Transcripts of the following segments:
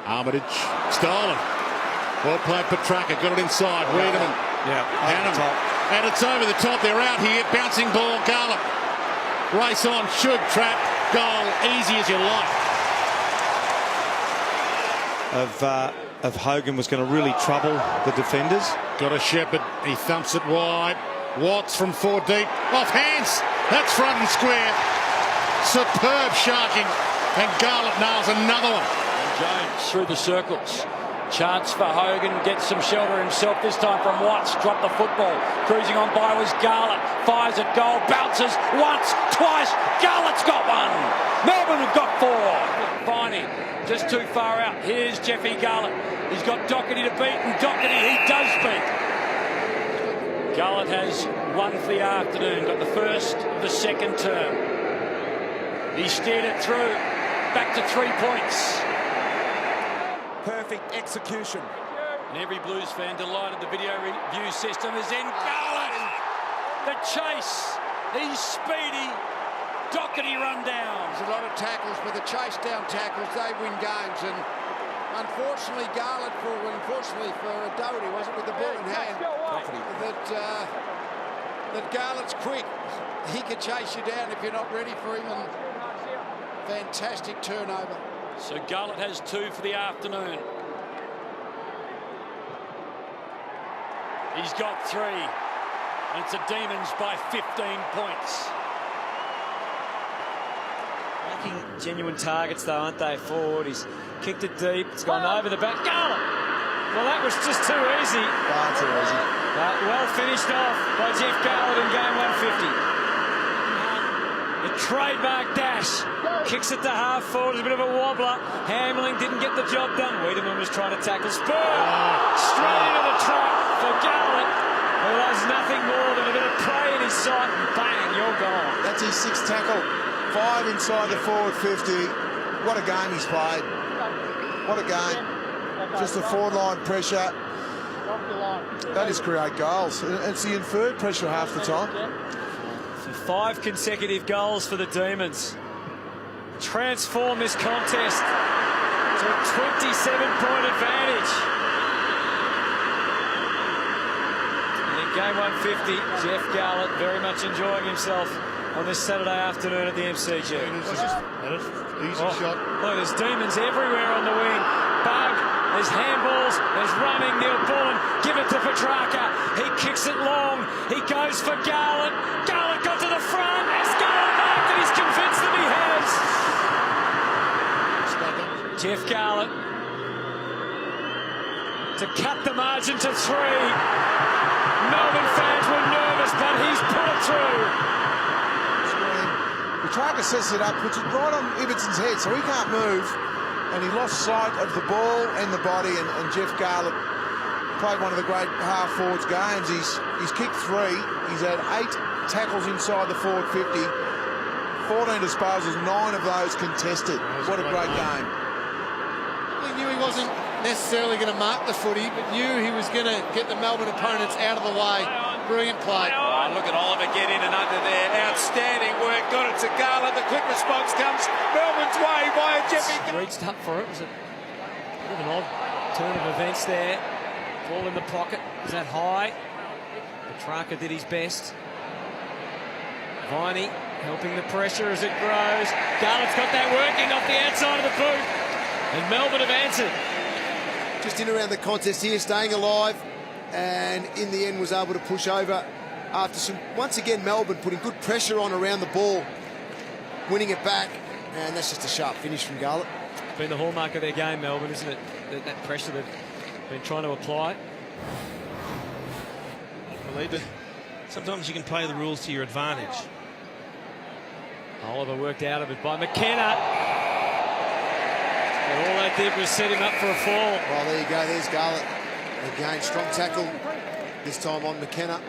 Armitage, stolen. Well played, Petrarca, got it inside. Wiedemann, and it's over the top. They're out here, bouncing ball. Garlett, race on, should trap, goal, easy as you like. Of Hogan was going to really trouble the defenders. Got a Shepherd, he thumps it wide. Watts from 4 deep, off hands. That's front and square. Superb sharking, and Garlett nails another one. Jones through the circles. Chance for Hogan, gets some shelter himself, this time from Watts. Dropped the football. Cruising on by was Garlett. Fires at goal, bounces once, twice. Garlett's got one. Melbourne have got 4. Viney just too far out. Here's Jeffy Garlett. He's got Doherty to beat, and Doherty he does beat. Garlett has 1 for the afternoon. Got the first of the second term. He steered it through. Back to 3 points. Perfect execution. And every Blues fan delighted the video review system is in. Garlett, the chase. He's speedy. Doherty run down. There's a lot of tackles, but the chase down tackles, they win games. And unfortunately, unfortunately for Doherty, wasn't with the ball in hand, that Garlett's quick. He could chase you down if you're not ready for him. And fantastic turnover. So Garlett has 2 for the afternoon. He's got 3. And it's the Demons by 15 points. Making genuine targets though, aren't they? Forward, he's kicked it deep. It's gone over the back. Garlett! Well, that was just too easy. Far too easy. But well finished off by Jeff Garlett in game 150. The trademark dash. Kicks it to half forward. It's a bit of a wobbler. Hamling didn't get the job done. Wiedemann was trying to tackle. Spur! Straight into the trap for Garlett. Well, there's nothing more than a bit of prey in his sight. And bang, you're gone. That's his 6th tackle. 5 inside the forward 50. What a game he's played. What a game. Just a forward-line pressure. That is create goals. It's the inferred pressure half the time. 5 consecutive goals for the Demons. Transform this contest to a 27-point advantage. And in game 150, Jeff Garlett very much enjoying himself on this Saturday afternoon at the MCG. Easy shot. Look, there's Demons everywhere on the wing. Bug, there's handballs, there's running. Neil Bullen, give it to Petrarca. He kicks it long. He goes for Garlett. Garlett got to the front. Has Garlett marked, and he's convinced that he has. Jeff Garlett to cut the margin to 3. Melbourne fans were nervous, but he's put it through. Petrarca sets it up, puts it right on Ibbetson's head, so he can't move. And he lost sight of the ball and the body, and Jeff Garlett played one of the great half-forwards games. He's kicked 3. He's had 8 tackles inside the forward 50. 14 disposals, 9 of those contested. What a great game. He knew he wasn't necessarily going to mark the footy, but knew he was going to get the Melbourne opponents out of the way. Brilliant play. Oh, look at Oliver get in and under there. Outstanding work. Got it to Garlett. The quick response comes Melbourne's way by Jeffy. Reached up for it. Was a bit of an odd turn of events there. Ball in the pocket. Was that high? Petrarca did his best. Viney helping the pressure as it grows. Garlett's got that working off the outside of the boot. And Melbourne have answered. Just in around the contest here, staying alive, and in the end was able to push over after some, once again, Melbourne putting good pressure on around the ball, winning it back, and that's just a sharp finish from Garlett. It's been the hallmark of their game, Melbourne, isn't it? That pressure they've been trying to apply. I believe it. Sometimes you can play the rules to your advantage. Oliver worked out of it by McKenna. And all that did was set him up for a fall. Well, there you go. There's Garlett. Again, strong tackle. This time on McKenna.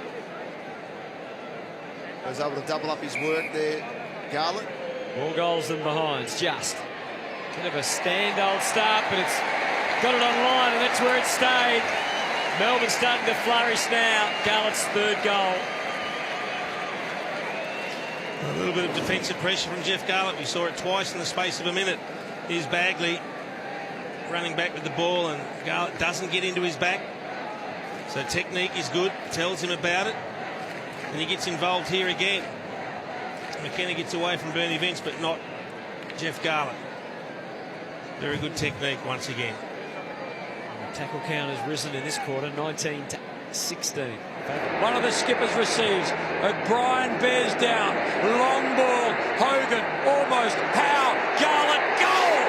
Was able to double up his work there, Garlett. More goals than behinds, just. Bit of a standout start, but it's got it online, and that's where it stayed. Melbourne starting to flourish now. Garlett's 3rd goal. A little bit of defensive pressure from Jeff Garlett. We saw it twice in the space of a minute. Here's Bagley. running back with the ball, and Garlett doesn't get into his back. So technique is good, tells him about it, and he gets involved here again. McKenna gets away from Bernie Vince, but not Jeff Garlett. Very good technique once again. The tackle count has risen in this quarter, 19-16. One of the skippers receives. O'Brien bears down. Long ball. Hogan almost. Howe. Garlett. Goal!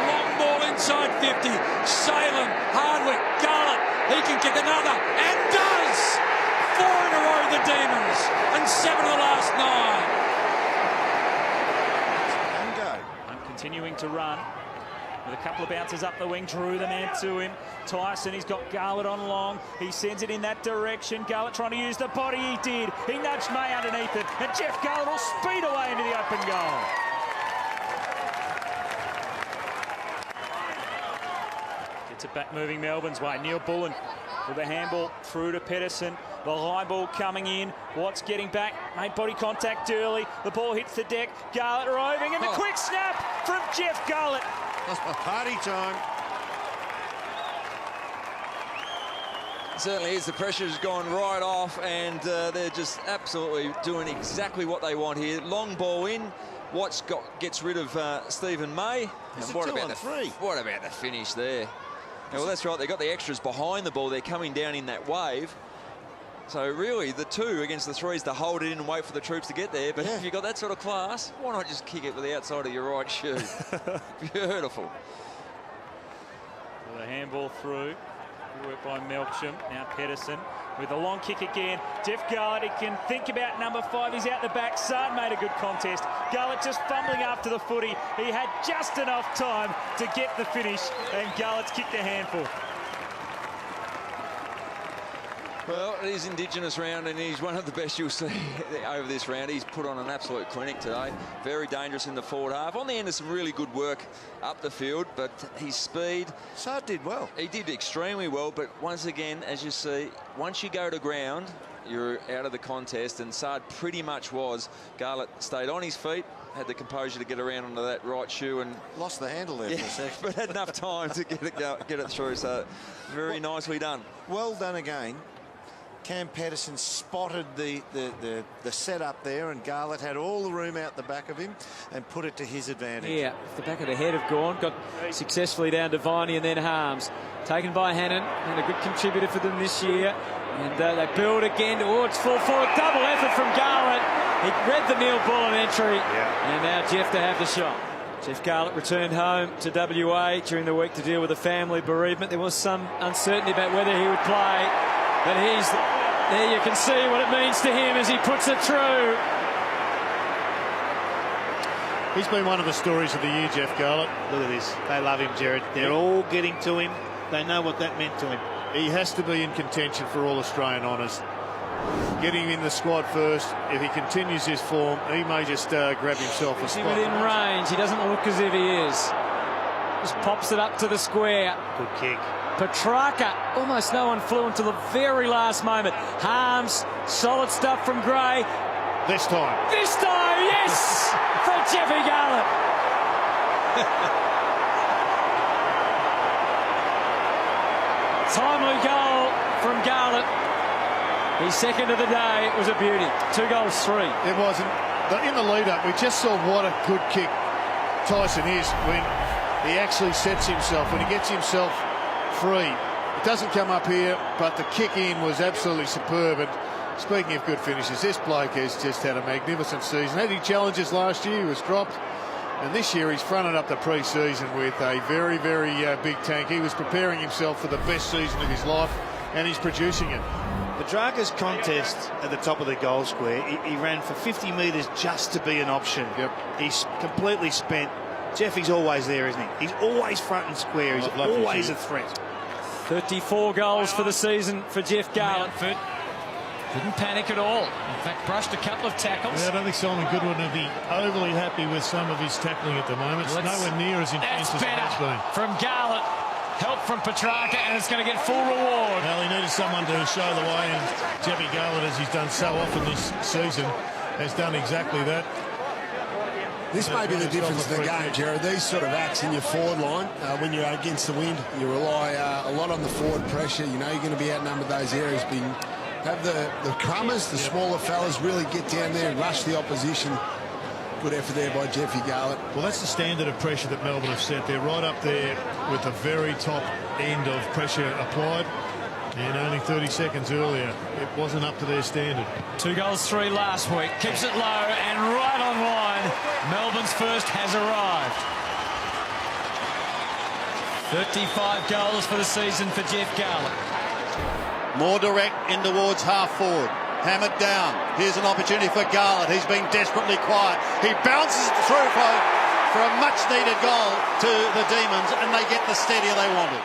Long ball inside 50. Salem. Hardwick. Garlett. He can kick another. And does! 4 in a row, the Demons. And 7 of the last 9. And go. I'm continuing to run. With a couple of bounces up the wing, drew the man to him. Tyson, he's got Garlett on long. He sends it in that direction. Garlett trying to use the body, he did. He nudged May underneath it, and Jeff Garlett will speed away into the open goal. Gets it back moving Melbourne's way. Neil Bullen with a handball through to Pedersen. The high ball coming in. Watts getting back. Made body contact early. The ball hits the deck. Garlett roving, and the quick snap from Jeff Garlett. Party time. Certainly is. The pressure's gone right off, and they're just absolutely doing exactly what they want here. Long ball in. Watts gets rid of Stephen May. And what about the finish there? Yeah, well, that's right. They got the extras behind the ball. They're coming down in that wave. So really, the 2 against the 3 is to hold it in and wait for the troops to get there. But if you've got that sort of class, why not just kick it with the outside of your right shoe? Beautiful. With a handball through. Good work by Melksham. Now Pedersen with a long kick again. Jeff Garlett, he can think about number 5. He's out the back. Sard made a good contest. Garlett just fumbling after the footy. He had just enough time to get the finish, and Garlett's kicked a handful. Well, it is Indigenous round, and he's one of the best you'll see over this round. He's put on an absolute clinic today. Very dangerous in the forward half. On the end of some really good work up the field, but his speed... Sard did well. He did extremely well, but once again, as you see, once you go to ground, you're out of the contest, and Sard pretty much was. Garlett stayed on his feet, had the composure to get around onto that right shoe, and lost the handle there for a second, but had enough time to get it through. So very nicely done. Well done again. Cam Pedersen spotted the setup there, and Garlett had all the room out the back of him and put it to his advantage. Yeah, the back of the head have gone. Got successfully down to Viney and then Harms. Taken by Hannon, and a good contributor for them this year. And they build again towards full forward. Double effort from Garlett. He read the Neil Bullen entry. And now Jeff to have the shot. Jeff Garlett returned home to WA during the week to deal with a family bereavement. There was some uncertainty about whether he would play, but there you can see what it means to him as he puts it through. He's been one of the stories of the year, Jeff Garlett. Look at this. They love him, Jared. They're all getting to him. They know what that meant to him. He has to be in contention for all Australian honours. Getting him in the squad first. If he continues his form, he may just grab himself a spot. Within range. He doesn't look as if he is. Just pops it up to the square. Good kick. Petrarca, almost no one flew until the very last moment. Harms, solid stuff from Gray. This time, yes, for Jeffy Garlett. Timely goal from Garlett. His second of the day. It was a beauty. 2 goals, 3. It wasn't. In the lead-up, we just saw what a good kick Tyson is when he actually sets himself, when he gets himself free. It doesn't come up here, but the kick in was absolutely superb. And speaking of good finishes, this bloke has just had a magnificent season. Had he challenges last year, he was dropped. And this year he's fronted up the pre-season with a very, very big tank. He was preparing himself for the best season of his life, and he's producing it. Petrarca's contest at the top of the goal square, he ran for 50 metres just to be an option. Yep. He's completely spent. Jeffy's always there, isn't he? He's always front and square. He's always a threat. 34 goals for the season for Jeff Garlett. Didn't panic at all. In fact, brushed a couple of tackles. Yeah, I don't think Simon Goodwin will be overly happy with some of his tackling at the moment. It's nowhere near as intense as it has been. From Garlett. Help from Petrarca, and it's going to get full reward. Well, he needed someone to show the way, and Jeffy Garlett, as he's done so often this season, has done exactly that. This may be the difference in the game, Jared. These sort of acts in your forward line, when you're against the wind, you rely a lot on the forward pressure. You know you're going to be outnumbered those areas. Have the crumbers, the smaller fellas, really get down there and rush the opposition. Good effort there by Jeffy Garlett. Well, that's the standard of pressure that Melbourne have set. They're right up there with the very top end of pressure applied. And only 30 seconds earlier, it wasn't up to their standard. 2 goals, 3 last week. Keeps it low and right on line. Melbourne's first has arrived. 35 goals for the season for Jeff Garlett. More direct in towards half forward. Hammered down. Here's an opportunity for Garlett. He's been desperately quiet. He bounces through for a much needed goal to the Demons, and they get the steadier they wanted.